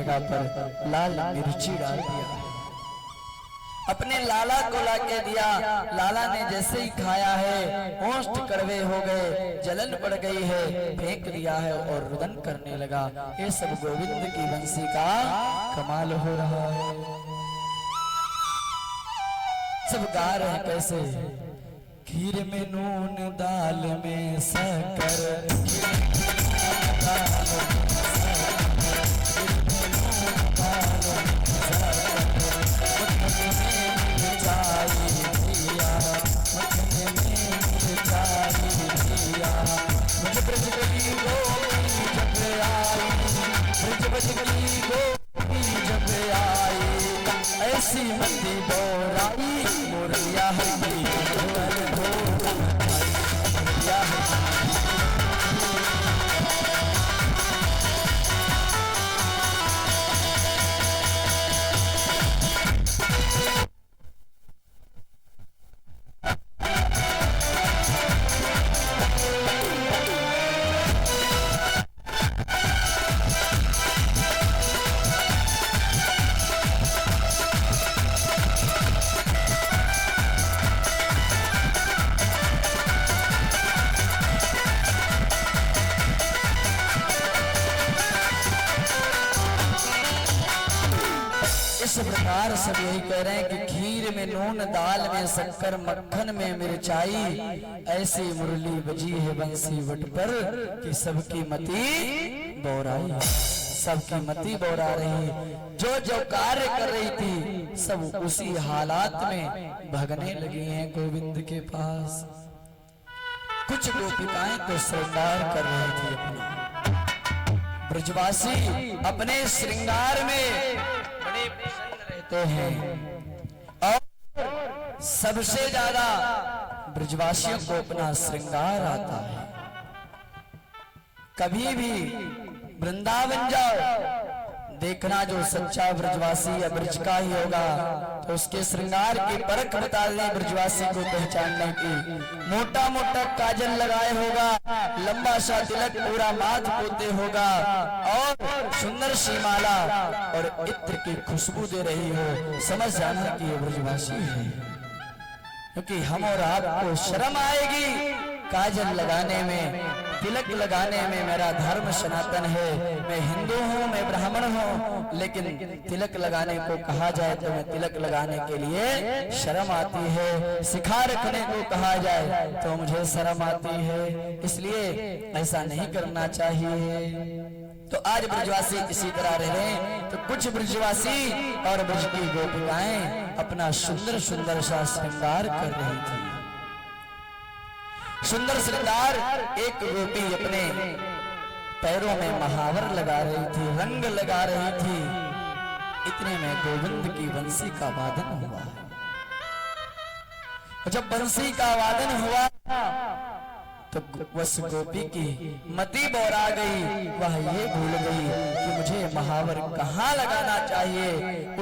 जगह पर लाल मिर्ची डाल दिया। अपने लाला को लाके दिया। लाला ने जैसे ही खाया है ओष्ठ कड़वे हो गए, जलन पड़ गई है, फेंक दिया है और रुदन करने लगा। ये सब गोविंद की बंसी का कमाल हो रहा है। सब गा रहे हैं कैसे? खीर में नून, दाल में शक्कर, ऐसी मती बोराई मुरलिया हरी इस प्रकार सब यही कह रहे हैं कि खीर में नून, दाल में शक्कर, मक्खन में मिर्चाई, ऐसी मुरली बजी है बंसी वट पर कि सबकी मति बोराई, सबकी मति बोरा रही। जो जो कार्य कर रही थी सब उसी हालात में भगने लगी हैं गोविंद के पास। कुछ गोपिकाएं तो श्रृंगार कर रही थी अपना। ब्रजवासी अपने श्रृंगार में बड़े प्रसन्न रहते हैं और सबसे ज्यादा ब्रजवासियों को अपना श्रृंगार आता है। कभी भी वृंदावन जाओ, देखना जो सच्चा ब्रजवासी या ब्रज का ही होगा तो उसके श्रृंगार की परख बता दें ब्रजवासी को पहचानने की। मोटा मोटा काजल लगाए होगा, लंबा सा तिलक पूरा माथ पोते होगा और सुंदर सी माला और इत्र की खुशबू दे रही हो, समझ जाना कि ये ब्रजवासी है। क्योंकि हम और आपको शर्म आएगी काजल लगाने में, तिलक लगाने में। मेरा धर्म सनातन है, मैं हिंदू हूँ, मैं ब्राह्मण हूँ, लेकिन तिलक लगाने को कहा जाए तो मैं तिलक लगाने के लिए शर्म आती है। सिखा रखने को कहा जाए तो मुझे शर्म आती है, इसलिए ऐसा नहीं करना चाहिए। तो आज ब्रजवासी इसी तरह रह रहे हैं। तो कुछ ब्रजवासी और ब्रज की गोपिकाएं अपना सुंदर सुंदर सा श्रृंगार कर रही थी। सुंदर श्रृंगार, एक गोपी अपने पैरों में महावर लगा रही थी, रंग लगा रही थी। इतने में गोविंद की बंसी का वादन हुआ। जब बंसी का वादन हुआ तो उस गोपी की मति बोरा गई। वह ये भूल गई कि मुझे महावर कहाँ लगाना चाहिए।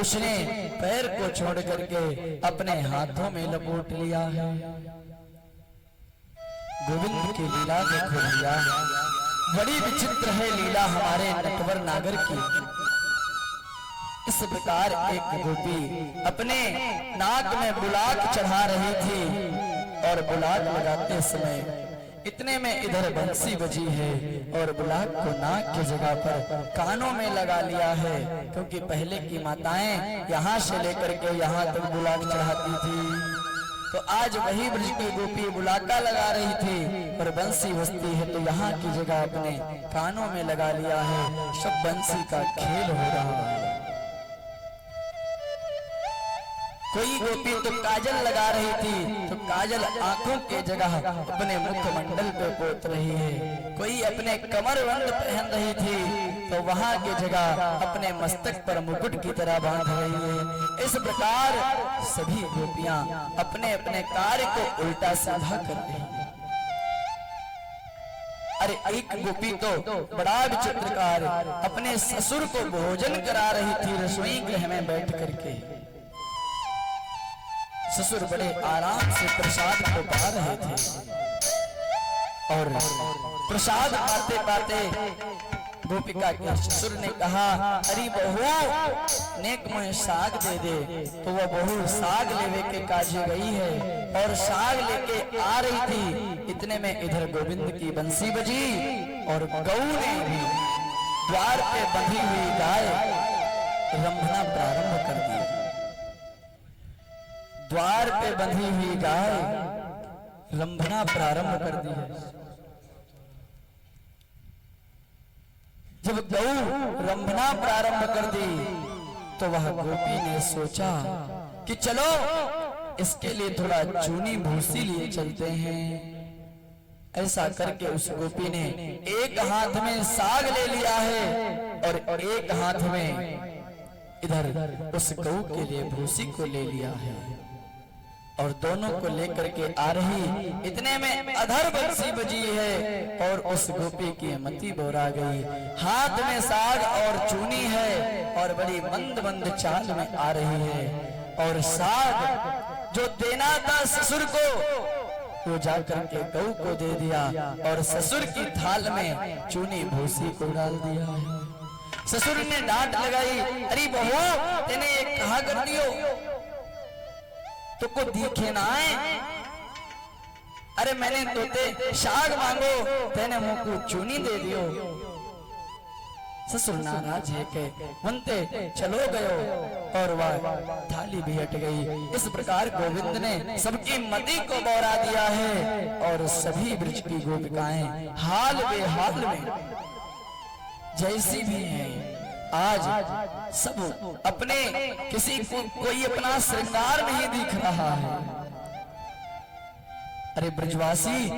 उसने पैर को छोड़ करके अपने हाथों में लपेट लिया है। गोविंद की लीला देखो भैया, बड़ी विचित्र है लीला हमारे नटवर नागर की। इस प्रकार एक गोपी अपने नाक में बुलाक चढ़ा रही थी और बुलाक लगाते समय इतने में इधर बंसी बजी है और बुलाक को नाक की जगह पर कानों में लगा लिया है। क्योंकि पहले की माताएं यहाँ से लेकर के यहाँ तक बुलाक चढ़ाती थी, तो आज वही ब्रज की गोपी बुलाका लगा रही थी और बंसी बजती है तो यहाँ की जगह अपने कानों में लगा लिया है। सब बंसी का खेल हो रहा है। कोई गोपी तो काजल लगा रही थी तो काजल आंखों के जगह अपने मुखमंडल पे पोत रही है। कोई अपने कमरबंद पहन रही थी तो वहां की जगह अपने मस्तक पर मुकुट की तरह बांध रही है। इस प्रकार सभी गोपियां अपने अपने कार्य को उल्टा सीधा कर रही है। अरे एक गोपी तो बड़ा विचित्रकार अपने ससुर को भोजन करा रही थी रसोई गृह में बैठ करके। ससुर बड़े आराम से प्रसाद को पा रहे थे और प्रसाद पाते पाते गोपिका के ससुर ने कहा, अरे बहू नेक मुझे साग दे दे। तो वह बहू साग लेवे के काजे गई है और साग लेके आ रही थी। इतने में इधर गोविंद की बंसी बजी और गऊ ने भी द्वार पे बंधी हुई गाय रंभना प्रारंभ कर दी। द्वार पे बंधी हुई गाय रंभना प्रारंभ कर दी है। जब गऊ रंभना प्रारंभ कर दी तो वह गोपी ने सोचा कि चलो इसके लिए थोड़ा चूनी भूसी लिए चलते हैं। ऐसा करके उस गोपी ने एक हाथ में साग ले लिया है और एक हाथ में इधर उस गऊ के लिए भूसी को ले लिया है और दोनों को लेकर के आ रही। इतने में अधर बंसी बजी है और उस गोपी की मति बोरा गई। हाथ में साग और चूनी है और बड़ी मंद मंद चाल में आ रही है और साग जो देना था ससुर को वो जाकर के गऊ को दे दिया और ससुर की थाल में चूनी भूसी को डाल दिया है। ससुर ने डांट लगाई, अरे बहू तेने ये कहा कर दियो तो को दिखे ना है। अरे मैंने तोते साग मांगो तेने मुंह को चूनी दे दियो। ससुर नाराज है के बनते चलो गयो और वह थाली भी हट गई। इस प्रकार गोविंद ने सबकी मति को बौरा दिया है और सभी ब्रज की गोपिकाएं हाल बेहाल में जैसी भी हैं आज सब अपने किसी को कोई अपना श्रृंगार नहीं दिख रहा है। अरे ब्रजवासी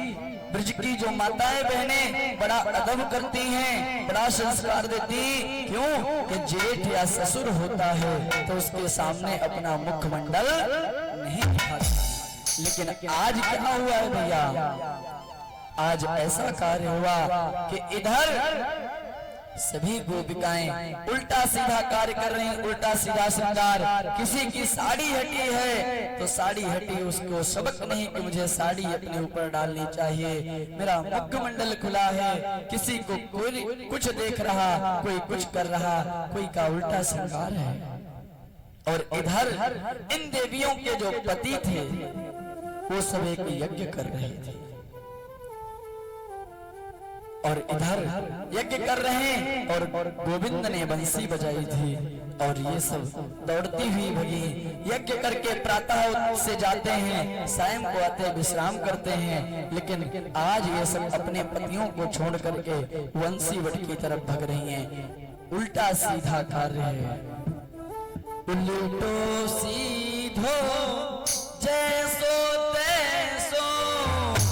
ब्रज की जो माताएं बहनें बड़ा अदब करती हैं, बड़ा संस्कार देती। क्यों कि जेठ या ससुर होता है तो उसके सामने अपना मुखमंडल नहीं दिखाती। लेकिन आज क्या हुआ है भैया, आज ऐसा कार्य हुआ कि इधर सभी गोपिकाएं उल्टा सीधा कार्य कर रही हैं, उल्टा सीधा श्रृंगार। किसी की साड़ी हटी है तो साड़ी हटी उसको सबक नहीं कि मुझे साड़ी अपने ऊपर डालनी चाहिए, मेरा मुखमंडल खुला है। किसी को कोई कुछ देख रहा, कोई कुछ कर रहा, कोई का उल्टा श्रृंगार है। और इधर इन देवियों के जो पति थे वो सब एक यज्ञ कर रहे थे और इधर यज्ञ कर रहे हैं और गोविंद ने बंसी बजाई थी और ये सब दौड़ती हुई भगी। यज्ञ करके प्रातः से जाते हैं, सायं को आते विश्राम करते हैं। लेकिन आज ये सब अपने पतियों को छोड़ करके बंसी वट की तरफ भग रही हैं। उल्टा सीधा कार्य है। उल्टो सीधो जैसो तैसो,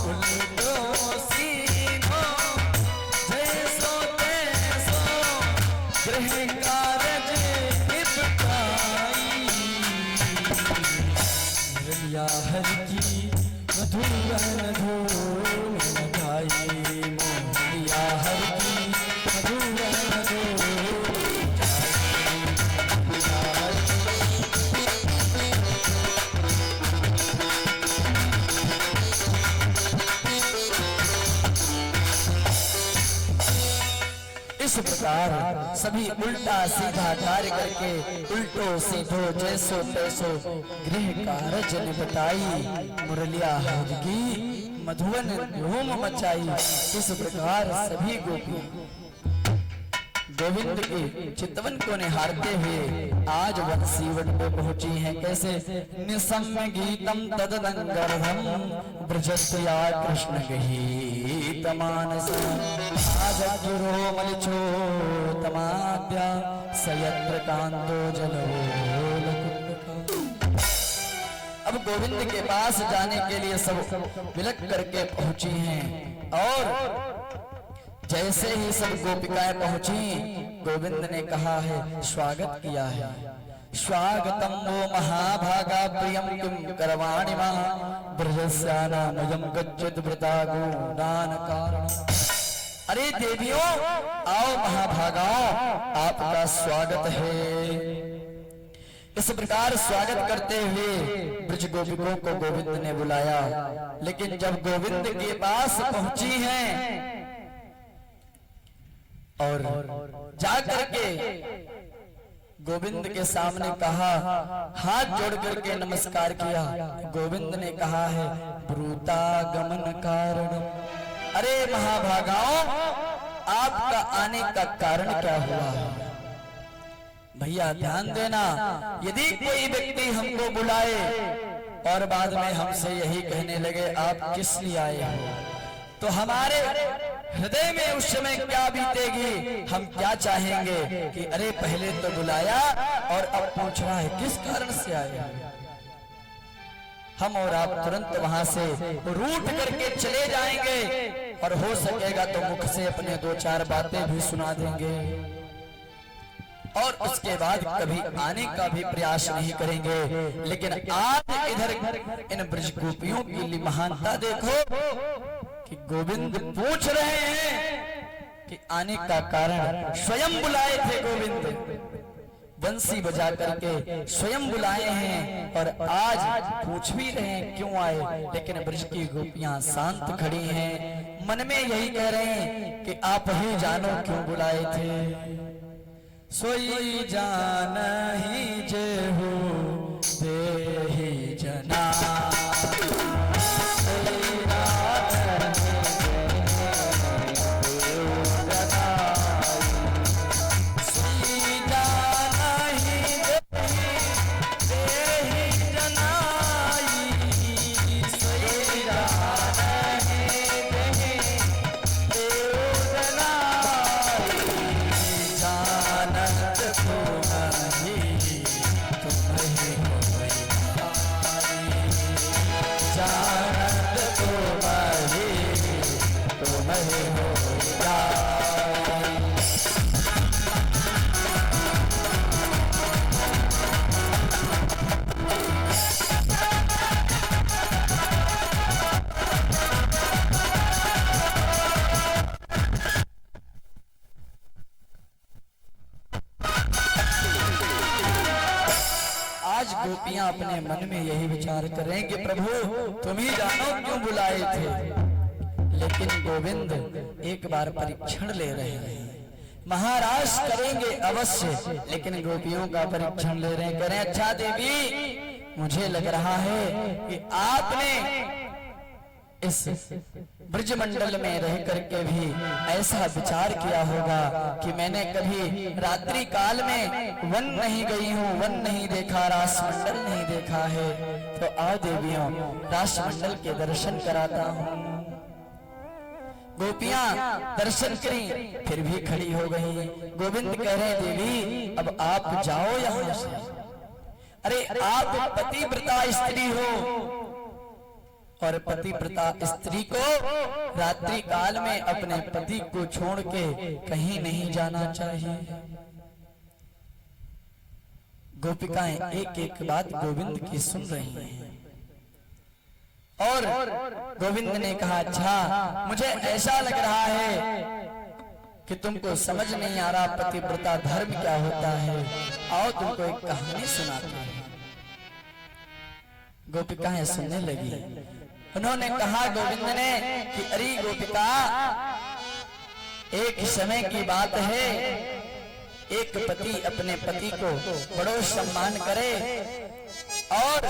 उल्टो सीधो जैसो तैसो, गृह कारज निपटाई। रलिया हर की मधुर धूम लगाई, मोहलिया हर की मधुर धूम। इस प्रकार सभी उल्टा सीधा कार्य करके उल्टो सीधो जैसो तैसो गृह कारज निपटाई। मुरलिया हर की मधुवन धूम मचाई। इस प्रकार सभी गोपी गोविंद के चितवन को निहारते हुए आज वंशीवट पे पहुंची हैं। कैसे निसम्य गीतम तदनंगर्धम ब्रजत्या कृष्ण गीत मानस, आज गुरो मलिचो तमाद्या सयत्र कांतो जलोल। अब गोविंद के पास जाने के लिए सब विलक करके पहुंची हैं और जैसे ही सब गोपिकाएं पहुंची गोविंद ने कहा है, स्वागत किया है। स्वागतम वो महाभागा प्रियम किम करवाणि मां, ब्रजस्यानामयं गच्छत वृतागुणान कारण। अरे देवियों आओ महाभागाओ, आपका स्वागत है। इस प्रकार स्वागत करते हुए ब्रज गोपिकों को गोविंद ने बुलाया। लेकिन जब गोविंद के पास पहुंची हैं और जाकर के गोविंद के सामने कहा, हाथ जोड़ करके नमस्कार किया। गोविंद ने कहा है ब्रूता गमन कारण, अरे महाभागाओं आपका आने का कारण क्या हुआ? भैया ध्यान देना, यदि कोई व्यक्ति हमको बुलाए और बाद में हमसे यही कहने लगे आप किस लिए आए हो, तो हमारे हृदय में उस समय क्या बीतेगी? हम क्या चाहेंगे कि अरे पहले तो बुलाया और अब पूछ रहा है किस कारण से आए। हम और आप तुरंत वहां से रूठ करके चले जाएंगे और हो सकेगा तो मुख से अपने दो चार बातें भी सुना देंगे और उसके बाद कभी आने का भी प्रयास नहीं करेंगे। लेकिन आज इधर इन ब्रज गोपियों की महानता देखो कि गोविंद पूछ रहे हैं कि आने का कारण स्वयं बुलाए थे। गोविंद बंसी बजा करके स्वयं बुलाए हैं और आज पूछ भी रहे हैं क्यों आए। लेकिन ब्रज की गोपियां शांत खड़ी हैं, मन में यही कह रहे हैं कि आप ही जानो क्यों बुलाए थे। सोई जान ही जे हो दे ही जना, गोपियां अपने मन में यही विचार करें कि प्रभु तुम ही जानो क्यों बुलाए थे। लेकिन गोविंद एक बार परीक्षण ले रहे हैं, महाराज करेंगे अवश्य, लेकिन गोपियों का परीक्षण ले रहे हैं। करें अच्छा देवी, मुझे लग रहा है कि आपने इस ब्रजमंडल में रह करके भी ऐसा विचार किया होगा कि मैंने कभी रात्रि काल में वन नहीं गई हूँ, वन नहीं देखा, रासमंडल नहीं देखा है, तो आओ देवियों रासमंडल के दर्शन कराता हूँ। गोपियां दर्शन करी फिर भी खड़ी हो गई। गोविंद कह रहे देवी अब आप जाओ यहाँ से। अरे आप पतिव्रता स्त्री हो और पतिव्रता स्त्री को रात्रि काल में अपने पति को छोड़ के कहीं नहीं जाना चाहिए। गोपिकाएं एक एक बात गोविंद की सुन रही हैं और गोविंद ने कहा अच्छा मुझे ऐसा लग रहा है कि तुमको समझ नहीं आ रहा पतिव्रता धर्म क्या होता है, आओ तुमको एक कहानी सुनाते हैं। गोपिकाएं सुनने लगी। उन्होंने कहा गोविंद ने कि अरे गोपिका, एक समय की बात है, एक पति अपने पति को बड़ो सम्मान करे और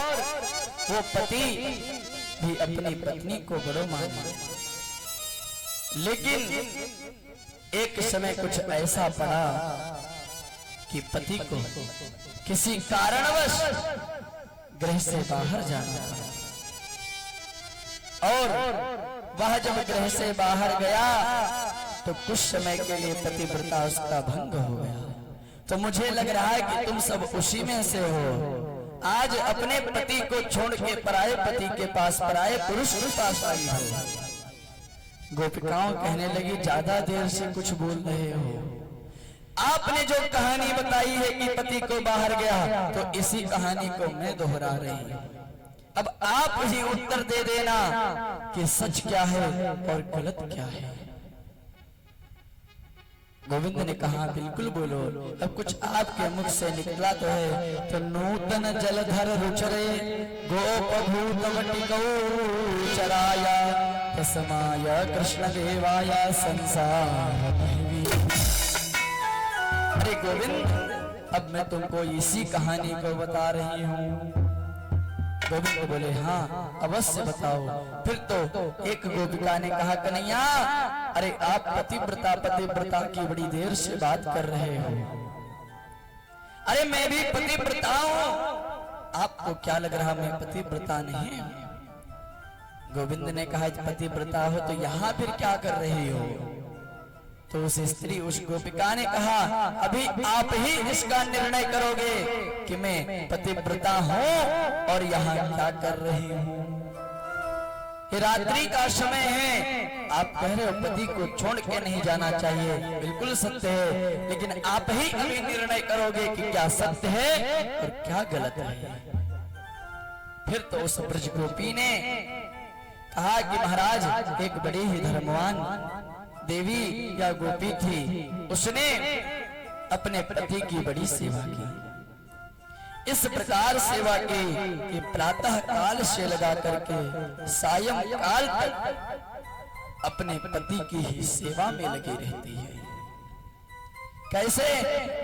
वो पति भी अपनी पत्नी को बड़ो माने। लेकिन एक समय कुछ ऐसा पड़ा कि पति को किसी कारणवश गृह से बाहर जाना पड़ा और वह जब गृह से बाहर गया तो कुछ समय के लिए पतिव्रता उसका भंग हो गया। तो मुझे लग रहा है कि तुम सब उसी में से हो। आज अपने पति को छोड़ के पराये पति के पास, पराये पुरुष के पास आई हो। गोपिकाओं कहने लगी ज्यादा देर से कुछ बोल रहे हो, आपने जो कहानी बताई है कि पति को बाहर गया, तो इसी कहानी को मैं दोहरा रही हूं। अब आप ही उत्तर दे देना कि सच क्या है और गलत क्या है। गोविंद ने कहा बिल्कुल बोलो। अब कुछ आपके मुख से निकला तो है। तो नूतन जलधर रुचरे गोप भूत वटिकौ चराया तस्माय कृष्ण देवाय संसार अरे गोविंद, अब मैं तुमको इसी कहानी को बता रही हूँ। गोविंद बोले हाँ अवश्य बताओ। फिर तो एक गोपिका ने कहा कन्हैया, अरे आप पतिव्रता की बड़ी देर से बात कर रहे हो। अरे मैं भी पतिव्रता हूँ, आपको क्या लग रहा मैं पतिव्रता नहीं हूँ? गोविंद ने कहा पतिव्रता हो तो यहाँ फिर क्या कर रही हो? तो उस स्त्री, उस गोपिका ने कहा अभी आप ही इसका निर्णय करोगे कि मैं पतिव्रता हूँ और यहाँ क्या कर रही हूँ। रात्रि का समय है, आप कह रहे हो पति को छोड़ के नहीं जाना चाहिए, बिल्कुल सत्य है, लेकिन आप ही अभी निर्णय करोगे कि क्या सत्य है और क्या गलत है। फिर तो उस ब्रज गोपी ने कहा कि महाराज, एक बड़ी ही धर्मवान देवी या गोपी थी, उसने अपने पति की बड़ी सेवा की। इस प्रकार सेवा की कि प्रातः काल से लगा करके सायं काल तक अपने पति की ही सेवा में लगी रहती है। कैसे?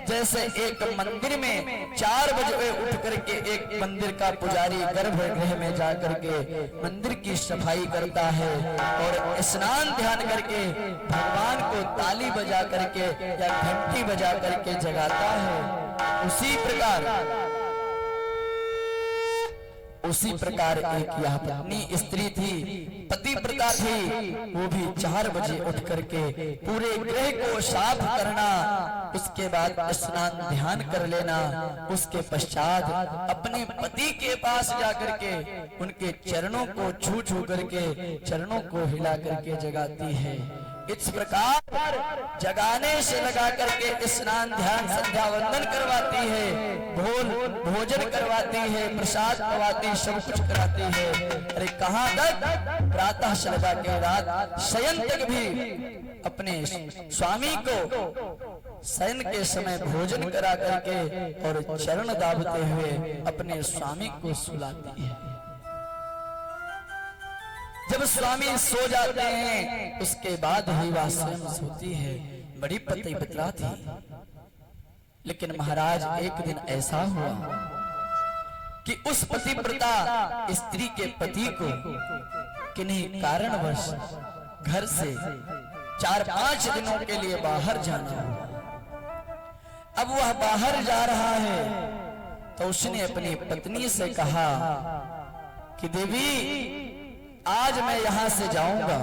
जैसे एक मंदिर में 4 बजे उठ करके एक मंदिर का पुजारी गर्भगृह में जा करके मंदिर की सफाई करता है और स्नान ध्यान करके भगवान को ताली बजा करके या घंटी बजा करके जगाता है, उसी प्रकार एक यह पत्नी स्त्री थी, पतिव्रता थी, वो भी 4 बजे उठ करके पूरे गृह को साफ करना, उसके बाद स्नान ध्यान कर लेना, उसके पश्चात अपने पति के पास जाकर के उनके चरणों को छू छू करके चरणों को हिला करके जगाती है। इस प्रकार जगाने से लगा करके स्नान ध्यान संध्या वंदन करवाती है, भोजन करवाती है, प्रसाद करवाती, सब कुछ कराती है। अरे कहाँ तक? प्रातः से लगा के रात शयन तक भी अपने स्वामी को शयन के समय भोजन करा करके और चरण दाबते हुए अपने स्वामी को सुलाती है। जब स्वामी सो जाते हैं उसके बाद ही वह स्वयं सोती है। बड़ी पतिव्रता थी। लेकिन महाराज, एक दिन ऐसा हुआ कि उस पतिव्रता स्त्री के पति को किन्हीं कारणवश घर से 4-5 दिनों के लिए बाहर जाना हुआ। अब वह बाहर जा रहा है तो उसने अपनी पत्नी से कहा कि देवी, आज मैं यहाँ से जाऊंगा,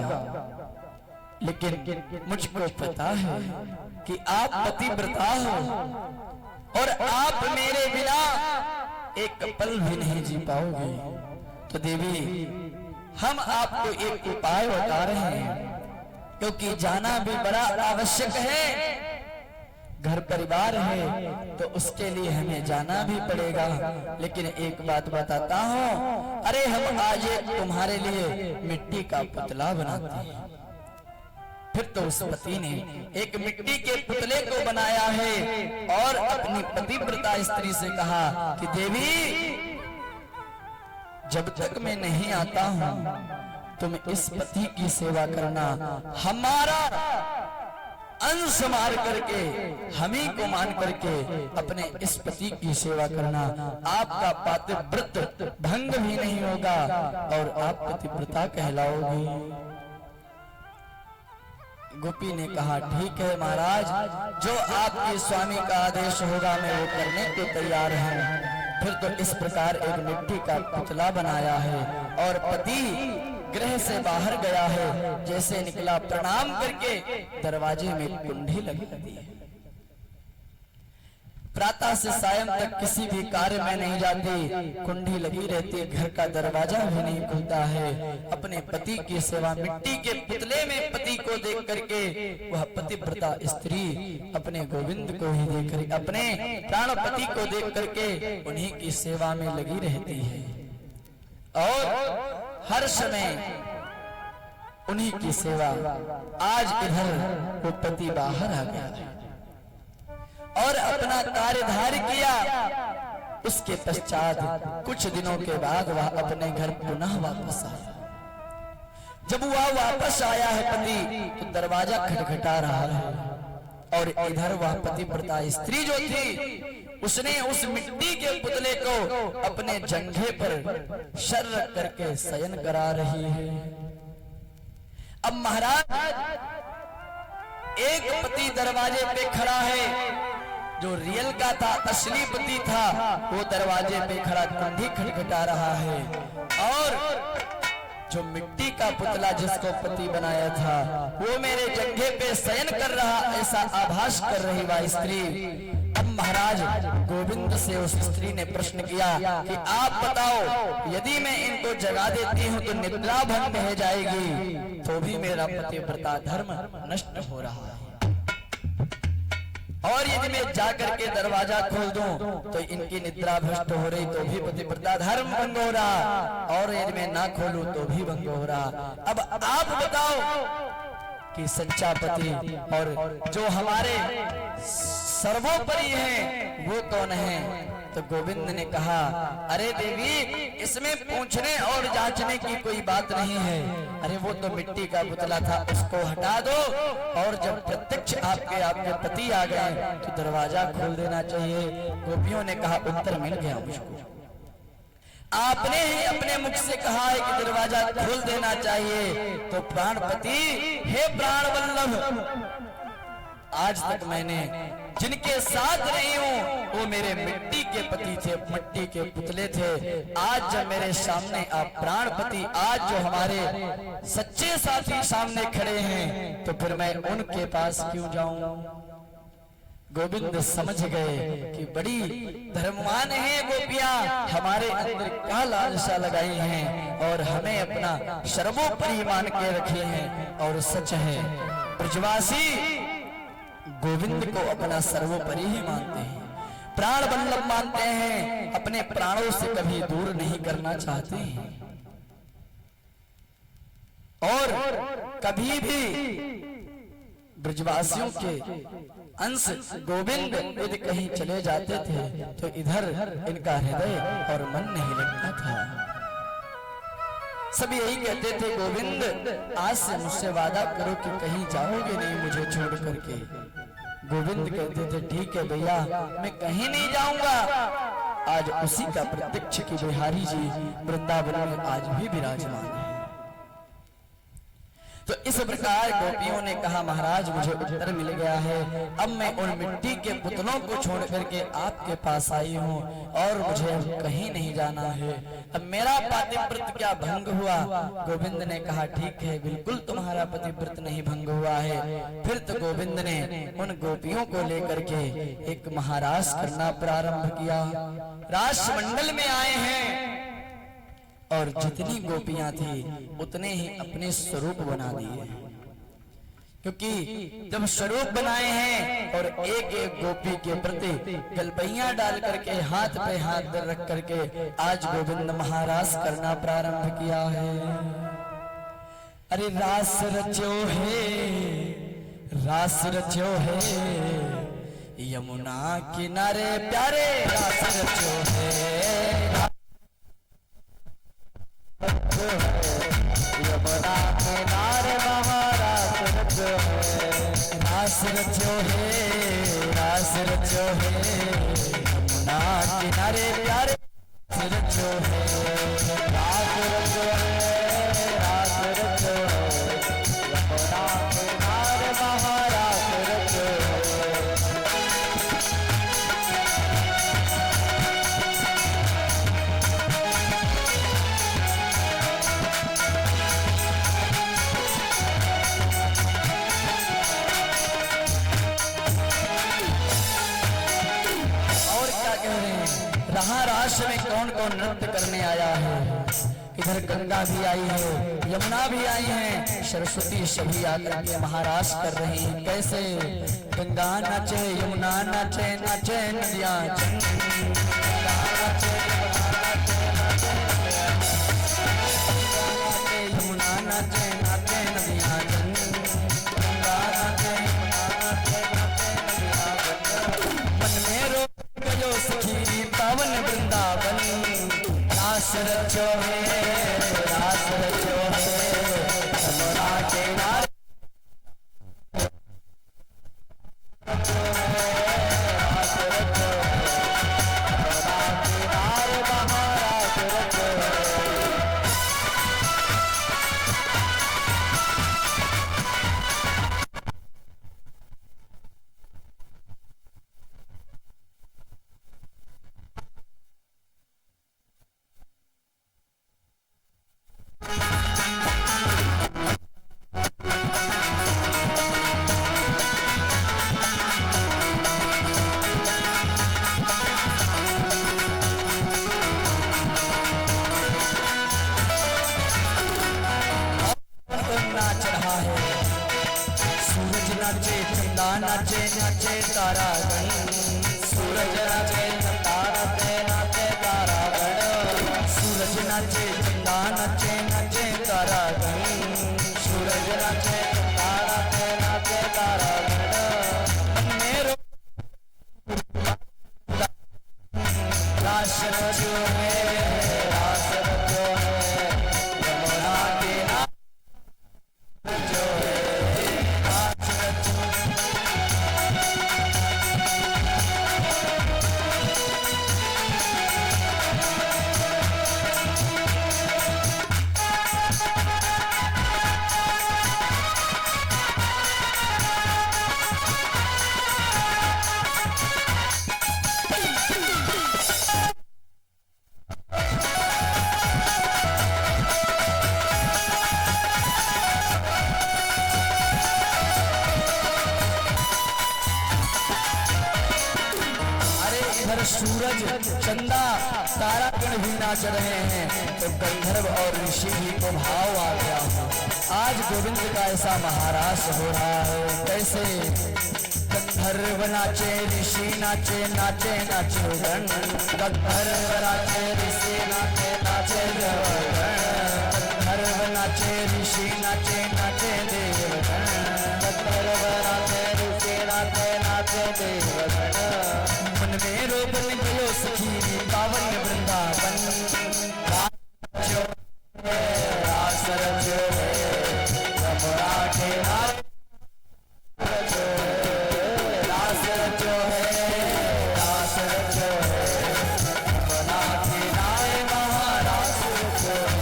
लेकिन मुझको पता है कि आप पतिव्रता हो और आप मेरे बिना एक पल भी नहीं जी पाओगे। तो देवी, हम आपको एक उपाय बता रहे हैं, क्योंकि जाना भी बड़ा आवश्यक है, घर परिवार है तो उसके लिए हमें जाना भी पड़ेगा। लेकिन एक बात बताता हूँ, अरे हम आज तुम्हारे लिए मिट्टी का पुतला बनाते हैं। फिर तो उस पति ने एक मिट्टी के पुतले को बनाया है और अपनी पतिव्रता स्त्री से कहा कि देवी, जब तक मैं नहीं आता हूँ तुम इस पति की सेवा करना, हमारा अंश मार करके, हमी को मान करके अपने इस पति की सेवा करना, आपका पातिव्रत भंग भी नहीं होगा और आप पतिव्रता कहलाओगे। गोपी ने कहा ठीक है महाराज, जो आपके स्वामी का आदेश होगा मैं वो करने को तैयार हूँ। फिर तो इस प्रकार एक मिट्टी का पुतला बनाया है और पति गृह से बाहर गया है। जैसे निकला प्रणाम करके दरवाजे में कुंडी लगी रहती है। प्रातः से सायं तक किसी भी कार्य में नहीं जाती, कुंडी लगी रहती, घर का दरवाजा भी नहीं खुलता है। अपने पति की सेवा, मिट्टी के पुतले में पति को देख करके वह पतिव्रता स्त्री अपने गोविंद को ही देख कर, अपने प्राण पति को देख करके उन्हीं की सेवा में लगी रहती है और हर समय उन्हीं की सेवा। आज इधर वो पति बाहर आ गया और अपना कार्यधार किया। उसके पश्चात कुछ दिनों के बाद वह अपने घर पुनः वापस आया। जब वह वापस आया है पति, तो दरवाजा खटखटा रहा है। और इधर वह पतिव्रता स्त्री जो थी उसने उस मिट्टी के पुतले को अपने जंघे पर सर रख करके शयन करा रही है। अब महाराज एक पति दरवाजे पे खड़ा है, जो रियल का था, असली पति था, वो दरवाजे पे खड़ा कुंडी खटखटा रहा है। और जो मिट्टी का पुतला जिसको पति बनाया था वो मेरे जंघे पे शयन कर रहा, ऐसा आभास कर रही वह स्त्री। अब महाराज गोविंद से उस स्त्री ने प्रश्न किया कि आप बताओ, यदि मैं इनको जगा देती हूँ तो निद्रा भंग हो जाएगी, तो भी मेरा पतिव्रता धर्म नष्ट हो रहा है, और यदि मैं जाकर के दरवाजा खोल दूं तो इनकी निद्रा भ्रष्ट हो रही, तो भी पतिव्रता धर्म भंग हो रहा, और यदि मैं ना खोलूं तो भी भंग हो रहा। अब आप बताओ कि सच्चा पति और जो हमारे सर्वोपरि है वो कौन है? तो गोविंद ने कहा, अरे देवी, इसमें पूछने और जांचने की कोई बात नहीं है। अरे वो तो मिट्टी का पुतला था, उसको हटा दो, और जब प्रत्यक्ष आपके पति आ गए तो दरवाजा खोल देना चाहिए। गोपियों ने कहा, उत्तर मिल गया मुझको, आपने ही अपने मुख से कहा है कि दरवाजा खोल देना चाहिए। तो प्राणपति, हे प्राण वल्लभ, आज तक मैंने जिनके साथ रही हूँ वो मेरे मिट्टी के पति थे, मिट्टी के पुतले थे। आज जब मेरे सामने आप प्राणपति, आज जो हमारे सच्चे साथी सामने खड़े हैं, तो फिर मैं उनके पास क्यों जाऊं? गोविंद समझ गए कि बड़ी धर्मवान है गोपियां, हमारे अंदर क्या लालसा लगाई हैं और हमें अपना सर्वोपरि मान के रखे हैं। और सच है, ब्रजवासी गोविंद को अपना सर्वोपरि ही मानते हैं, प्राण वल्लभ मानते हैं, अपने प्राणों से कभी दूर नहीं करना चाहते हैं। और कभी भी ब्रजवासियों के अंश गोविंद यदि कहीं चले जाते थे तो इधर इनका हृदय और मन नहीं लगता था। सब यही कहते थे, गोविंद आज से मुझसे वादा करो कि कहीं जाओगे नहीं मुझे छोड़ करके। गोविंद कहते थे, ठीक है भैया, मैं कहीं नहीं जाऊंगा। आज उसी का प्रत्यक्ष कि बिहारी जी वृंदावन में आज भी विराजमान है। तो इस प्रकार गोपियों ने कहा, महाराज मुझे उत्तर मिल गया है, अब मैं उन मिट्टी के पुतलों को छोड़ करके आपके पास आई हूँ और मुझे अब कहीं नहीं जाना है। अब मेरा पतिव्रत क्या भंग हुआ? गोविंद ने कहा, ठीक है, बिल्कुल तुम्हारा पतिव्रत नहीं भंग हुआ है। फिर तो गोविंद ने उन गोपियों को लेकर के एक महारास करना प्रारंभ किया। रास मंडल में आए हैं और जितनी गोपियां थी उतने ही अपने स्वरूप बना दिए, क्योंकि जब स्वरूप बनाए हैं और एक एक गोपी के प्रति गलबैया डाल करके हाथ पे हाथ रख करके आज गोविंद महारास करना प्रारंभ किया है। अरे रास रचो है, रास रचो है, यमुना किनारे प्यारे रास रचो है, यमुना किनारे महारास रचो है, रास रचो है, रास रचो है, यमुना किनारे प्यारे रास रचो है, रास रचो है, रास रचो है, यमुना किनारे महारास रचो है। रहा रास में कौन कौन नृत्य करने आया है? इधर गंगा भी आई है, यमुना भी आई है, सरस्वती सभी आकर के महारास कर रही हैं। कैसे? गंगा नाचे, यमुना नाचे, नाचे नदियां, यमुना नाचे, नाचे नदियां, गंगा नाचे, मन में रो गयो सखी पावन वृंदावन, रास रचो है, रास रचो है, यमुना किनारे नाचे नाचे तारागण, सूरज नाचे चंदा नाचे नाचे तारागण, सूरज नाचे चंदा नाचे नाचे तारागण, सूरज नाचे चंदा नाचे नाचे तारागण। मेरो रास रचो है, रास रचो है, यमुना के नाम रचो है, रास रचो। इधर सूरज चंदा तारागण भी नाच रहे हैं, तो गंधर्व और ऋषि भी को भाव आ गया। आज गोविंद का ऐसा महारास हो रहा है। कैसे? गंधर्व नाचे ऋषि नाचे, नाचे नाचे गण, गंधर्व नाचे ऋषि नाचे नाचे देवगण, गंधर्व नाचे ऋषि नाचे नाचे देवगण, गंधर्व नाचे ऋषि नाचे नाचे देवगण। मन में रोबन गयो सखी पावन वृंदावन, रास रचो है, यमुना के नाम रचो है, रास रचो है, रास रचो है, यमुना के नाम महारास रचो है।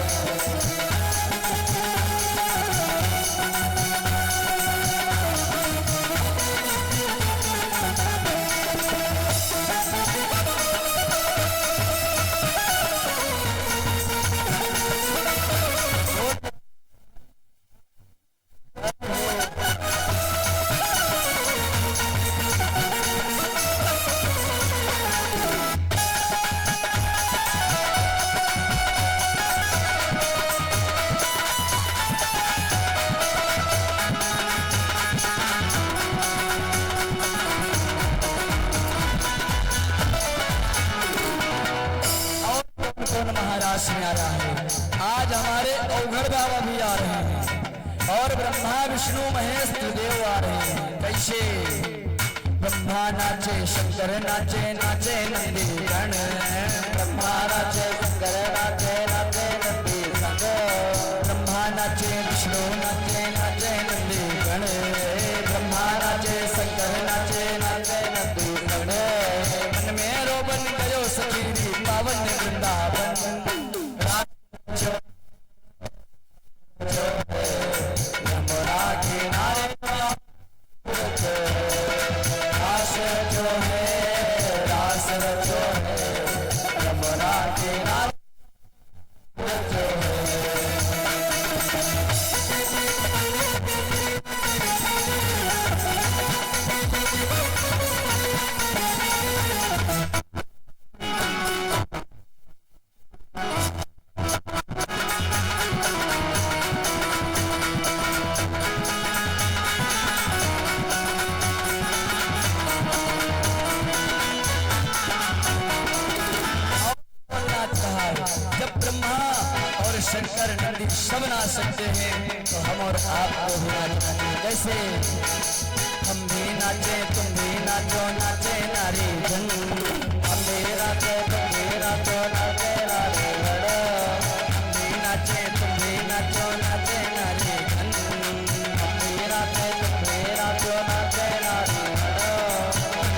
महाराज में आ रहा है। आज हमारे अवघड़ बाबा भी आ रहे हैं और ब्रह्मा विष्णु महेश देव आ रहे हैं। कैसे? ब्रह्मा नाचे शंकर नाचे, नाचे नंदी गण, ब्रह्मा नाचे शंकर नाचे, नाचे नंदी संग, ब्रह्मा नाचे विष्णु नाचे, नाचे नंदी गण, ब्रह्मा नाचे शंकर नाचे, नाचे नंदी गण। मन में रोबन गयो सखी पावन वृंदावन, यमुना किनारे रास रचो है, रास रचो है, यमुना किनारे रचो है। जब ब्रह्मा और शंकर नंदी सब नाच सकते हैं, तो हम और आपको भी नाचना। कैसे? हम भी नाचे तुम भी नाचो, नाचे नारी जन, हम भी नाचो तुम भी नाचो, नाचे नारी गण, हम भी नाचे तुम भी नाचो, नाचे नारी जन, हम भी नाचे तुम भी नाचो, नाचे नारी गण।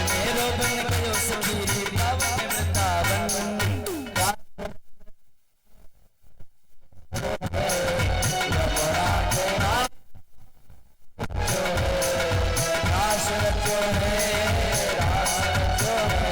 मेरो बन गयो सखी पावन वृंदावन, रास रचो है, रास रचो है,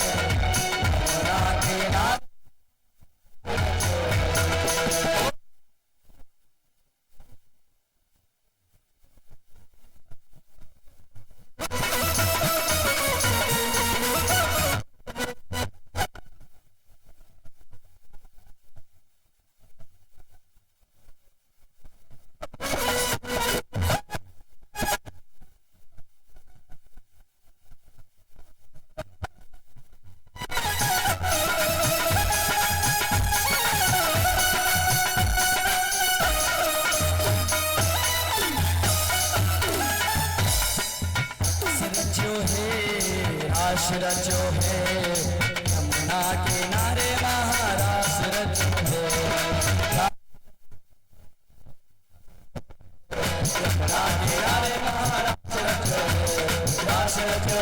रास रचो है, यमुना किनारे महारास रचो है। यमुना किनारे महारास रचो है, रास रचो।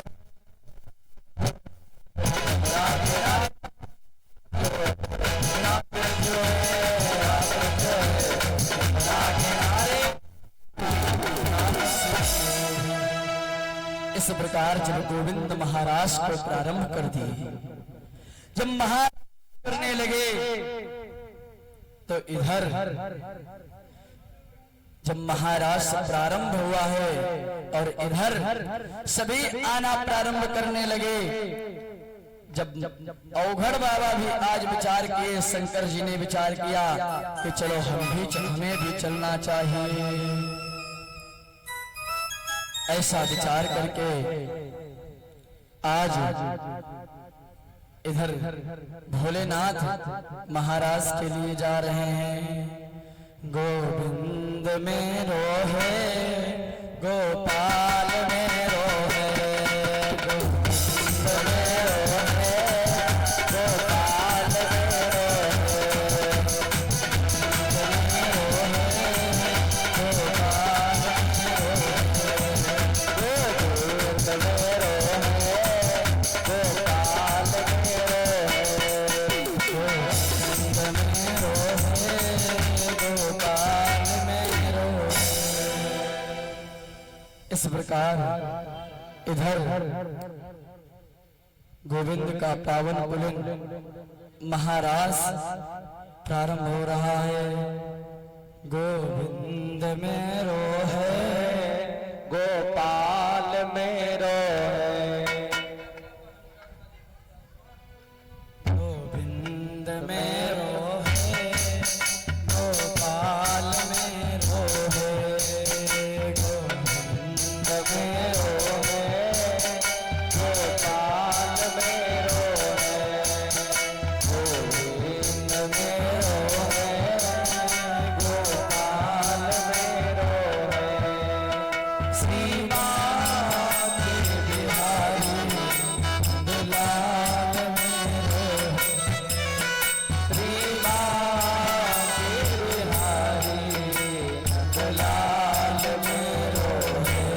इस प्रकार जब गोविंद महाराज को प्रारंभ कर दिए, जब महाराज करने लगे तो इधर जब महाराज प्रारंभ हुआ है और इधर सभी आना प्रारंभ करने लगे। जब औघड़ बाबा भी आज विचार किए, शंकर जी ने विचार किया कि चलो हमें भी चलना चाहिए। ऐसा विचार करके आज इधर भोलेनाथ महाराज के लिए जा रहे हैं। गोविंद मेरो है, गोपाल मेरो है, गोविंद मेरो है, गोपाल मेरो इस प्रकार इधर गोविंद का पावन पुलिंग महाराज प्रारंभ हो रहा है। गोविंद मेरो है, गोपाल मेरो है, गोविंद मेरो है, गोपाल मेरो है, गोविंद मेरो है, गोपाल मेरो है, गोविंद मेरो है, गोपाल मेरो है। श्री बांके बिहारी नंदलाल मेरो है, श्री बांके बिहारी नंदलाल मेरो है,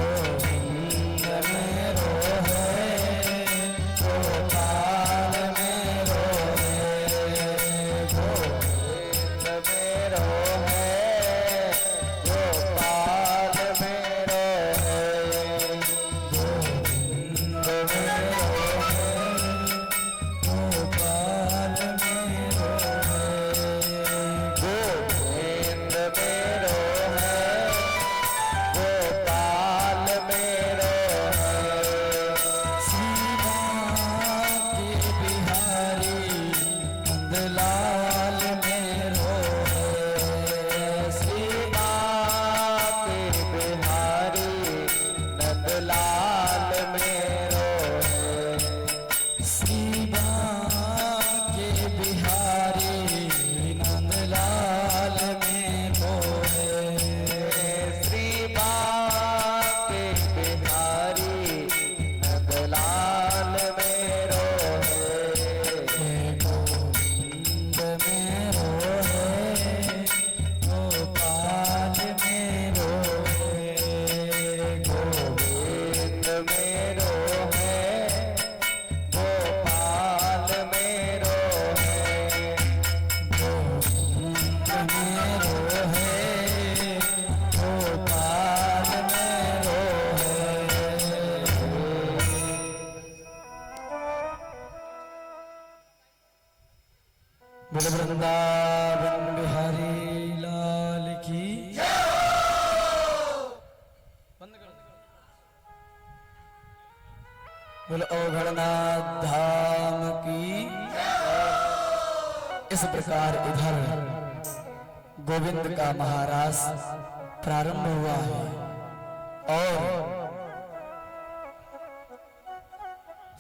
गोविंद मेरो है, गोपाल मेरो है, गोविंद मेरो है, गोपाल मेरो है, गोविंद मेरो है, गोपाल मेरो है, गोविंद मेरो है, गोपाल मेरो है। श्री बांके बिहारी नंदलाल मेरो है, श्री बांके बिहारी नंदलाल मेरो है, श्री बांके बिहारी नंदलाल मेरो है, श्री बांके बिहारी नंदलाल मेरो है, गोविंद मेरो है, गोपाल मेरो है, गोविंद मेरो है, गोपाल मेरो है, गोविंद मेरो है, गोपाल मेरो है। बोलो वृंदावन बिहारी लाल की बंद कर। बोलो औघड़नाथ धाम की। इस प्रकार इधर गोविंद का महारास प्रारंभ हुआ है और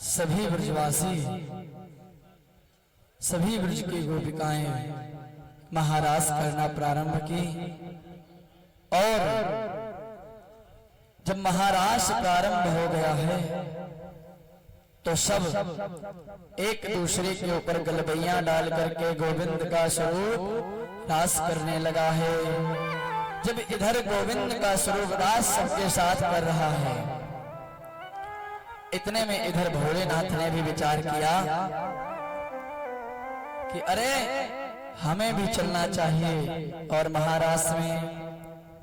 सभी ब्रजवासी, सभी ब्रज की गोपिकाएं महारास करना प्रारंभ की। और जब महारास प्रारंभ हो गया है तो सब एक दूसरे के ऊपर गलबैयां डाल करके गोविंद का स्वरूप रास करने लगा है। जब इधर गोविंद का स्वरूप रास सबके साथ कर रहा है, इतने में इधर भोलेनाथ ने भी विचार किया कि अरे हमें भी चलना चाहिए। और महाराष्ट्र में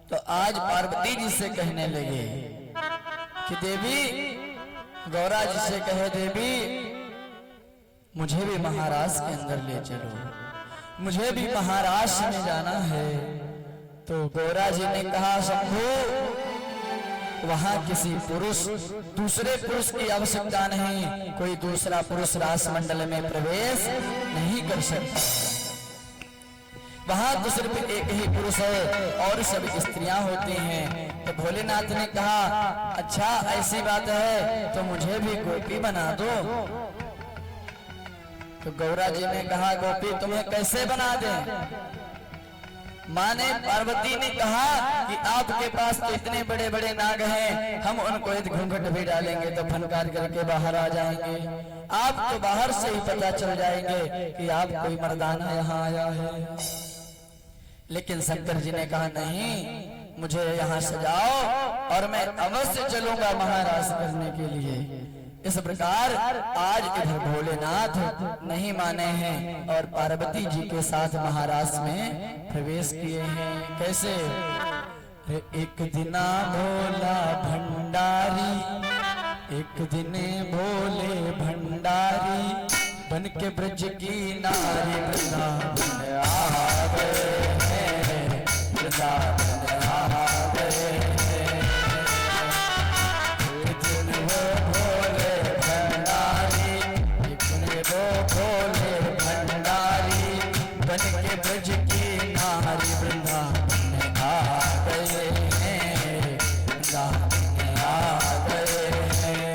तो आज पार्वती जी से कहने लगे कि देवी, गौरा जी से कहे देवी मुझे भी महाराष्ट्र के अंदर ले चलो, मुझे भी महाराष्ट्र में जाना है। तो गौरा जी ने कहा शंभू, वहां किसी पुरुष, दूसरे पुरुष की आवश्यकता नहीं, कोई दूसरा पुरुष रास मंडल में प्रवेश नहीं कर सकता। वहां तो सिर्फ एक ही पुरुष है और सब स्त्रियां होती हैं। तो भोलेनाथ ने कहा अच्छा ऐसी बात है तो मुझे भी गोपी बना दो। तो गौरा जी ने कहा गोपी तुम्हें कैसे बना दें? माँ ने, पार्वती ने कहा कि आपके पास तो इतने बड़े बड़े नाग हैं, हम उनको यदि घूंघट भी डालेंगे तो फनकार करके बाहर आ जाएंगे। आप तो बाहर से ही पता चल जाएंगे कि आप कोई मर्दाना यहाँ आया है। लेकिन शंकर जी ने कहा नहीं, मुझे यहाँ सजाओ और मैं अवश्य चलूंगा महाराज करने के लिए। इस प्रकार आज इधर भोलेनाथ नहीं माने हैं और पार्वती जी के साथ महाराष्ट्र में प्रवेश किए हैं। कैसे? एक दिना भोला भंडारी, एक दिन भोले भंडारी, बन के ब्रज की नारी वृंदावन आ गए हैं, वृंदावन आ गए हैं। भोले भंडारी बन के ब्रज की नारी वृंदावन आ गए हैं, वृंदावन आ गए हैं।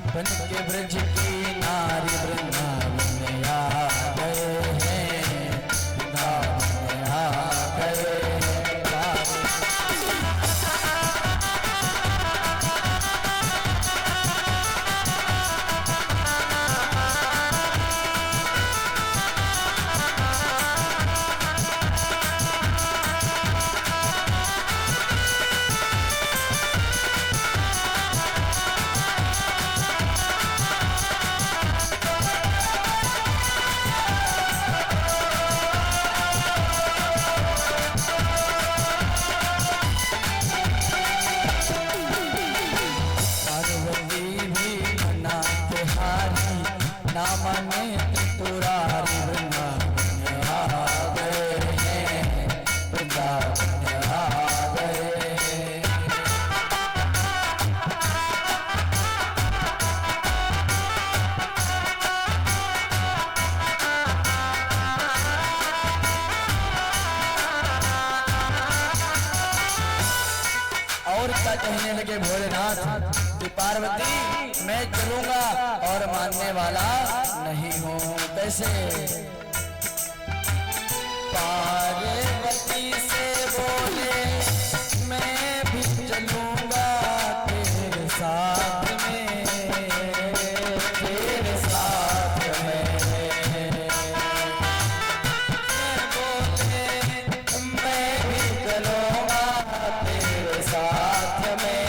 बन के ब्रज की नारी वृंदावन आ गए हैं, वृंदावन आ गए हैं। और क्या कहने लगे भोलेनाथ कि पार्वती मैं चलूंगा और मानने वाला नहीं हूँ। कैसे? पार्वती से बोले मैं भी चलूंगा तेरे साथ में, तेरे साथ में। बोले मैं भी चलूंगा तेरे साथ में,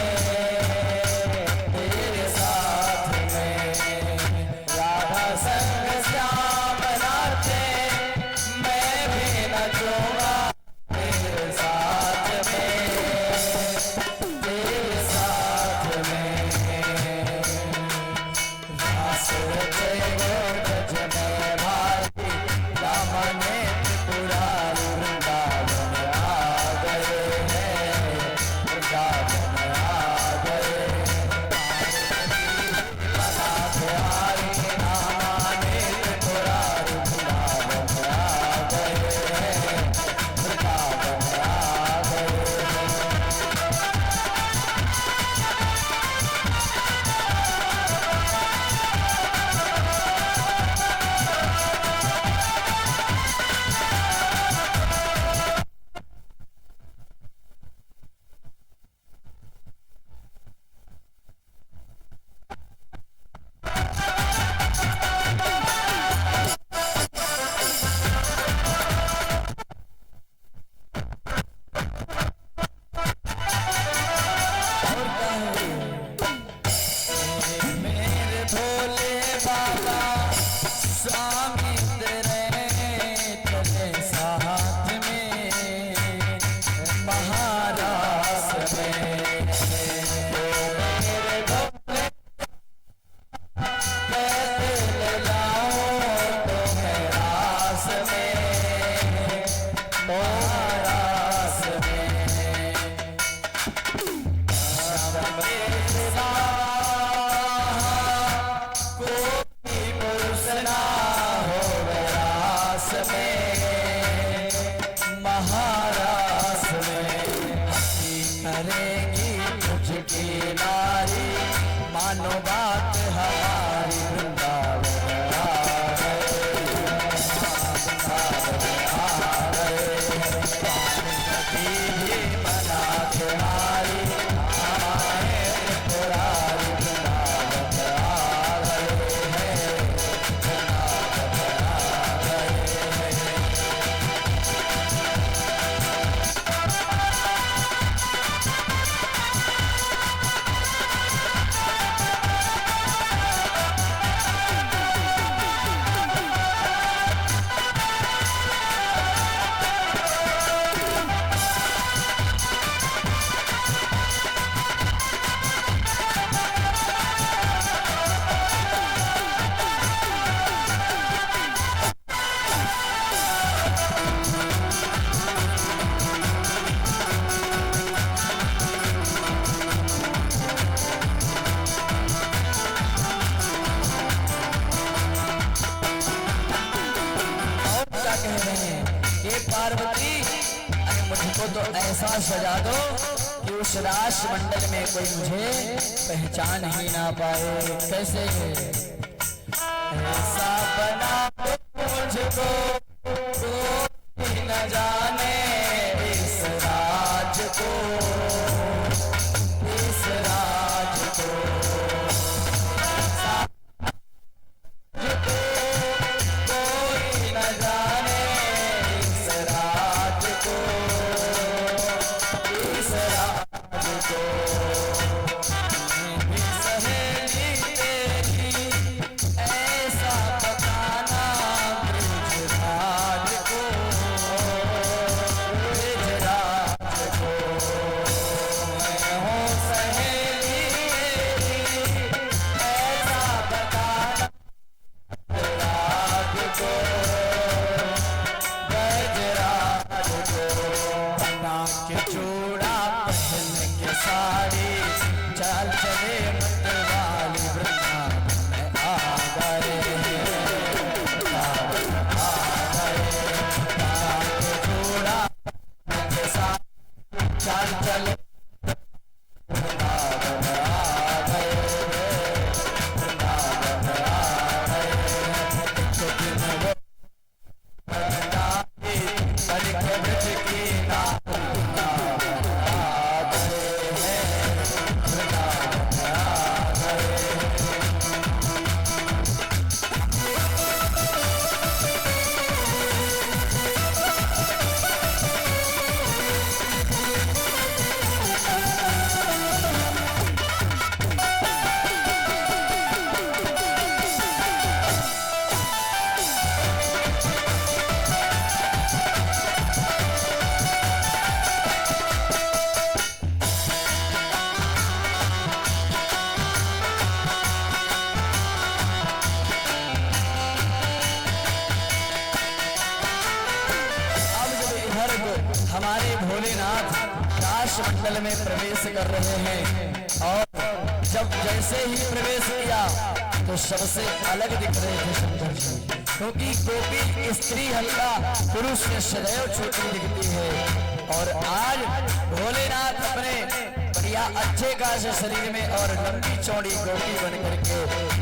तेरे साथ में। राधा संग श्याम नाचे मैं भी नचूं पार्वती अरे मुझको तो ऐसा सजा दो कि उस रास मंडल में कोई मुझे पहचान ही ना पाए। कैसे ऐसा बना दो मुझको कोई न जाने इस राज को, इस राज को कोई न जाने इस राज को, इस राज को सहेली तेरी ऐसा बताना ब्रिजराज को, ब्रिजराज को मैं हूँ सहेली तेरी ऐसा बताना ब्रजराज को, ब्रजराज को नाक चूड़ा पहन के साड़ी चाल चले मतवाली वृंदावन में आ गए, नाक चूड़ा पहन के साड़ी चाल चले वृंदावन आ गए, वृंदावन आ गए। तो दिन वो नारी कलिक ब्रज की नारी वृंदावन आ गए हैं, वृंदावन आ गए। अब जब इधर को हमारे भोलेनाथ रास मंडल में प्रवेश कर रहे हैं और जब जैसे ही प्रवेश किया तो सबसे अलग दिख रहे थे शंकर जी, क्योंकि गोपी स्त्री हल्का पुरुष से सदैव छोटी दिखती है। और आज भोलेनाथ अपने बढ़िया अच्छे खासे शरीर में और लंबी चौड़ी गोपी बन करके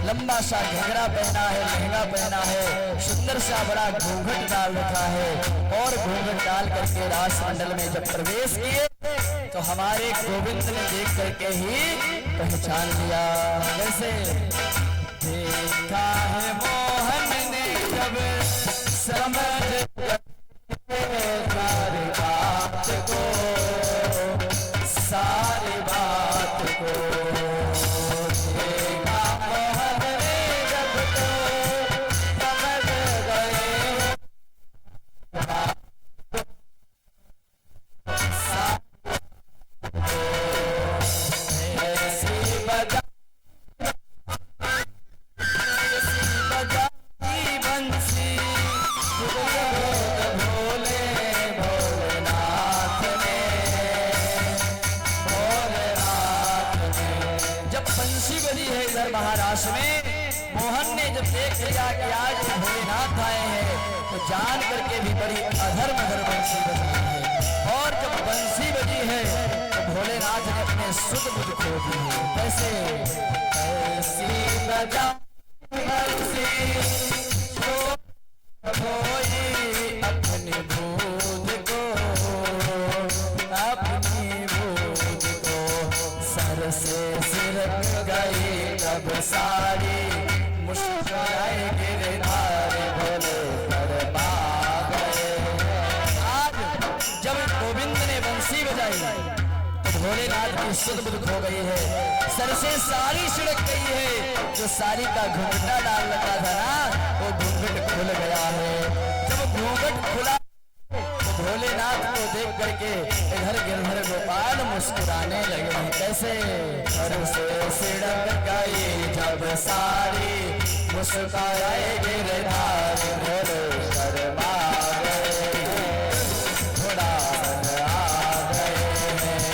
लंबा सा घंघरा पहना है, लहंगा पहना है, सुंदर सा बड़ा घूंघट डाल रखा है और घूंघट डाल करके रास मंडल में जब प्रवेश किए तो हमारे गोविंद ने देख करके ही पहचान लिया। कैसे देखा है मोहन ने जब समझ सारी बात को, सारी बात को देखा मोहन ने जब तो समझ गए ऐसी बजा बजाई बंसी भोले भोलेनाथ ने, भोलेनाथ ने जब बंसी बजी है इधर महाराष्ट्र में, मोहन ने जब देख लिया कि आज भोलेनाथ आए हैं तो जान करके भी बड़ी अधर मधर बंसी बजी है। और जब बंसी बजी है तो भोलेनाथ ने अपने सुध बुध खो दी है। कैसे ऐसी बजा बंसी खोई अपनी बूंद को, अपनी बूंद को सर से सिरक गई कब सारी मुस्कुराए गिरधार भोले कर गए। आज जब गोविंद ने बंसी बजाई तो भोलेनाथ की सुध बुध खो गई है, सर से सारी छिड़क गई है। जो साड़ी का घूंघटा डाल रखा था ना वो घूंघट खुल गया है। जब घूंघट खुला तो भोलेनाथ को देख करके इधर गिरधर गोपाल मुस्कुराने लगे हैं। कैसे सर से छिड़क गई जब साड़ी मुस्कुराए गिरधार भोले शर्मा गए, थोड़ा आ गए हैं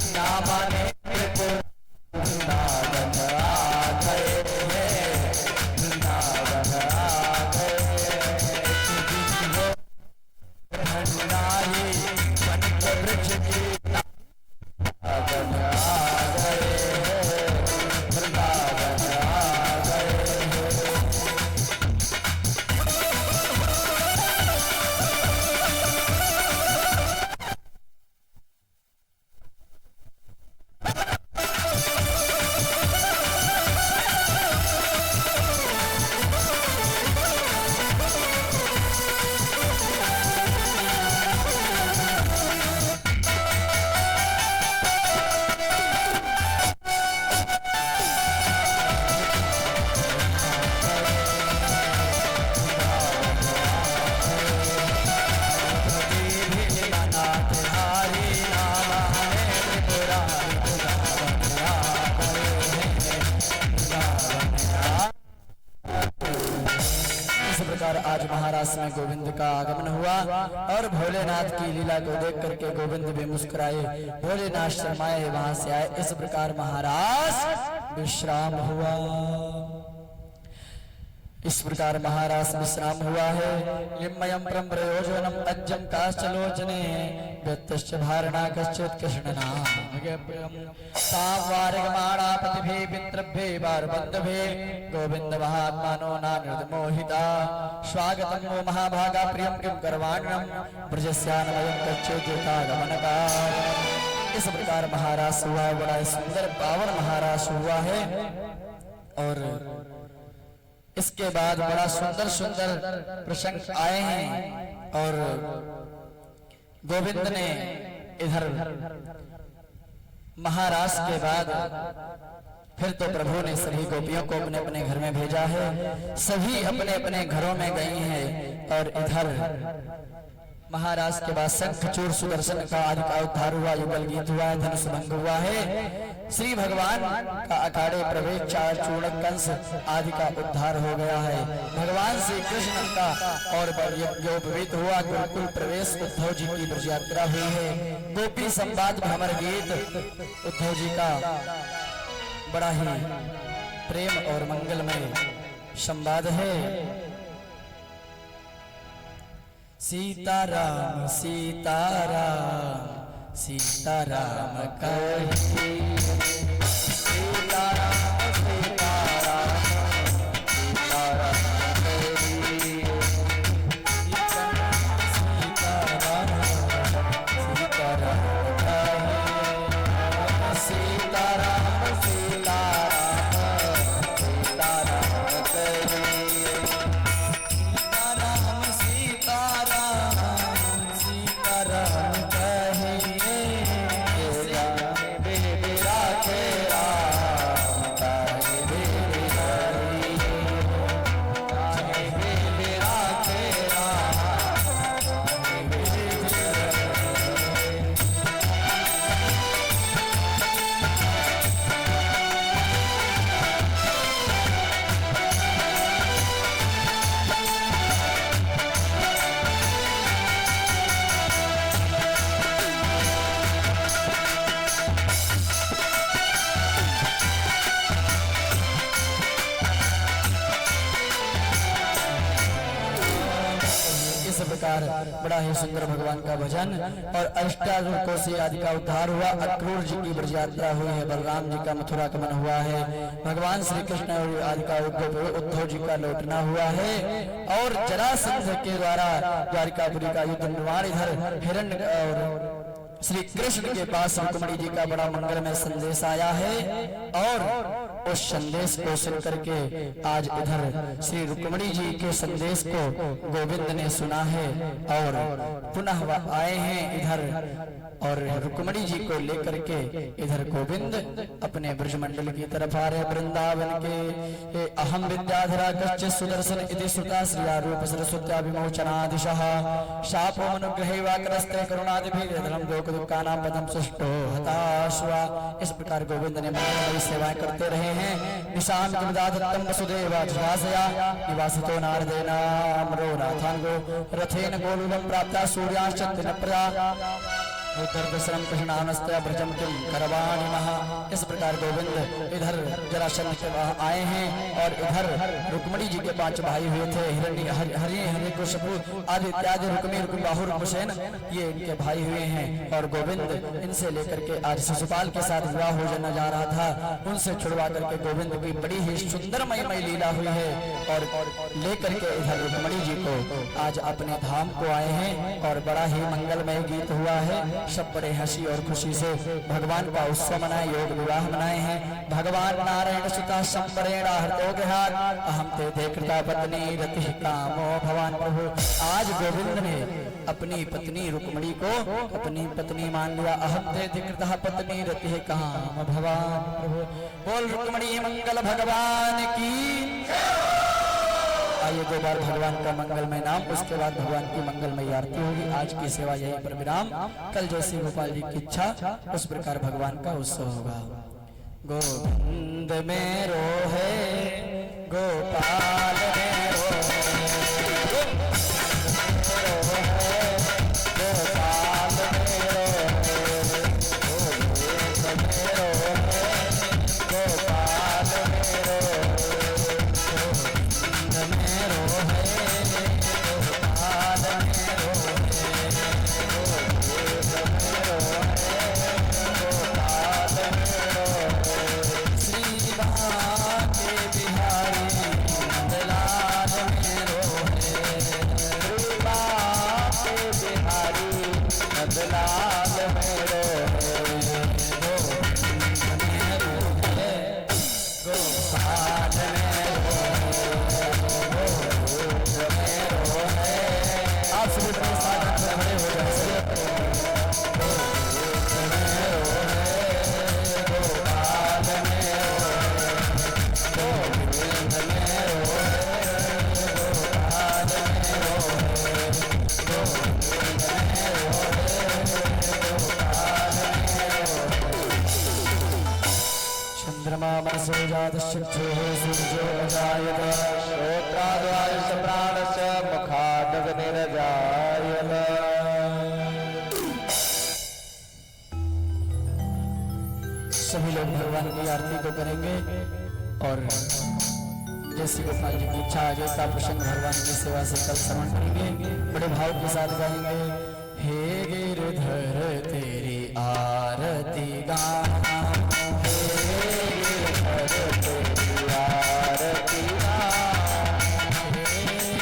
क्या माने को वृंदावन आ गए हैं, वृंदावन आ गए। प्रकार आज महाराष्ट्र में गोविंद का आगमन हुआ और भोलेनाथ की लीला को देख करके गोविंद भी मुस्कुराए, भोलेनाथ शर्माए, वहां से आए। इस प्रकार महाराज विश्राम हुआ। इस प्रकार महाराज विश्राम हुआ है। लिम्मयं परम प्रयोजनम अज्जम काश्चलोचने व्यत्यश्च भारणा कश्चित् कृष्णनाम सावारगमाणापतिभे पितृभ्ये वारबन्धुभे गोविंद महात्मानो नानिर्मोहिता स्वागतं वो महाभागा प्रियं किं करवाण्यं ब्रजस्यान्वयं कच्चिद्युतागमनका। इस प्रकार महाराज हुआ, बड़ा सुंदर पावन महाराज हुआ है। और इसके बाद बड़ा सुंदर सुंदर प्रसंग आए हैं। और गोविंद ने इधर महाराज के बाद फिर तो प्रभु ने सभी गोपियों को अपने अपने घर में भेजा है। सभी अपने अपने घरों में गई हैं। और इधर महाराज के बाद शंखचूड़ सुदर्शन का आदि का उद्धार हुआ, युगल गीत हुआ है, धनुष भंग हुआ है। श्री भगवान का अखाड़े प्रवेश, चार चूर्ण कंस आदि का उद्धार हो गया है। भगवान श्री कृष्ण का और यज्ञोपवीत हुआ, गुरुकुल प्रवेश, उद्धव जी की ब्रज यात्रा हुई है। गोपी संवाद भ्रमर गीत उद्धव जी का बड़ा ही प्रेम और मंगलमय संवाद है। सीताराम सीताराम सीताराम कहे, सीताराम सीताराम सीताराम कहे, सीताराम सीताराम कहे, सीताराम सीताराम सीताराम कहे। बड़ा ही सुंदर भगवान का भजन और अष्टादश आदि का उद्धार हुआ। अक्रूर जी की ब्रज यात्रा हुई है, बलराम जी का मथुरा गमन हुआ है, भगवान श्री कृष्ण आदि का उद्धव जी का लौटना हुआ है। और जरासंध के द्वारा द्वारिकापुरी का युद्ध निर्माण, इधर हिरण्य और श्री कृष्ण के पास रुक्मिणी जी का बड़ा मंगलमय संदेश आया है। और उस संदेश को सुन करके आज इधर श्री रुक्मिणी जी के संदेश को गोविंद ने सुना है और पुनः वह आए हैं इधर। और रुक्मिणी जी को लेकर के इधर गोविंद अपने ब्रजमंडल की तरफ आ रहे। वृंदावन के अहम विद्याधरा कश्चित् सुदर्शन इति श्रुता श्रिया रूप सरस्वत्या विमोचनादिशः शापो अनुग्रहे वाक्रस्ते करुणादिभिः धर्म लोक दुःखानां पदं सुष्ठो हताश्वा। इस प्रकार गोविंद ने मंगलमयी सेवाएं करते रहे हैं। निशाम दत्तम वसुदेव ध्यासया निवासितो नारदेन अमरो नाथांगो रथेन गोलुलं प्राप्ता सूर्याश्चन्द्र प्रजा उद्धर्दशरम कृष्णानस्त्य ब्रजम किम करवाणि महा। इस प्रकार गोविंद इधर जरासंध के आए हैं। और इधर रुक्मिणी जी के 5 भाई हुए थे, हिरण्य हरिकुशपु आदि इत्यादि, रुक्मी रुक्मबाहु रुक्मसेन, ये इनके भाई हुए हैं। और गोविंद इनसे लेकर के आज शिशुपाल के साथ विवाह हो जाना जा रहा था, उनसे छुड़वा करके गोविंद की बड़ी ही सुंदरमय लीला हुई है। और लेकर के इधर रुक्मिणी जी को आज अपने धाम को आए हैं। और बड़ा ही मंगलमय गीत हुआ है। सब बड़े हंसी और खुशी से भगवान का उत्सव मनाए, योग विवाह मनाए हैं। भगवान नारायण सुता संबरेण हरतो गृहात् अहम ते देखता पत्नी रति कामो भवान प्रभु। आज गोविंद ने अपनी पत्नी रुक्मिणी को अपनी पत्नी मान लिया। अहम ते देखता पत्नी रति काम भवान प्रभु। बोल रुक्मिणी मंगल भगवान की। आइए 2 बार भगवान का मंगलमय नाम, उसके बाद भगवान की मंगलमय आरती होगी। आज की सेवा यहीं पर विराम। कल जैसी गोपाल जी की इच्छा उस प्रकार भगवान का उत्सव होगा। गोविंद मेरो है गोपाल मेरो है। गोपाल में रोए। आप सभी अपने साधन पर खड़े हो जाए। चंद्रमा मनसो जातश्चक्षुः सूर्यो अजायत श्रोत्राद्वायुश्च प्राणस्य मुखादग्निरजायत। सभी लोग भगवान की आरती को करेंगे और जैसी गोपाल जी की इच्छा आगे का प्रसंग भगवान की सेवा से कल श्रवण करेंगे। बड़े भाव के साथ गाएंगे। हे गिरधर तेरी आरती गाना, हे गिरधर तेरी आरती गाना, हे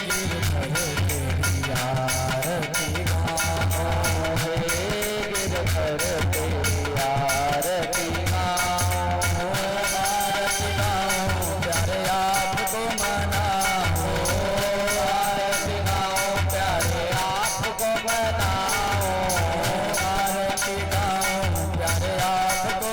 गिरधर तेरी आरती गाना, हे गिरधर तेरी आरती गाना, आरती गाओ प्यारे आपको मनाओ, आरती गाओ प्यारे आपको मनाओ, आरती गाओ प्यारे आपको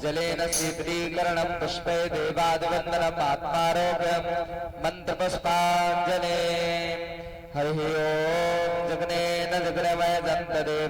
जलेन शीतलीकरणं पुष्पे देवादिवन्दनम् आत्मारोग्यं मन्त्रपुष्पाञ्जले हरिः ओं जगनेन जगरवयदन्तदेव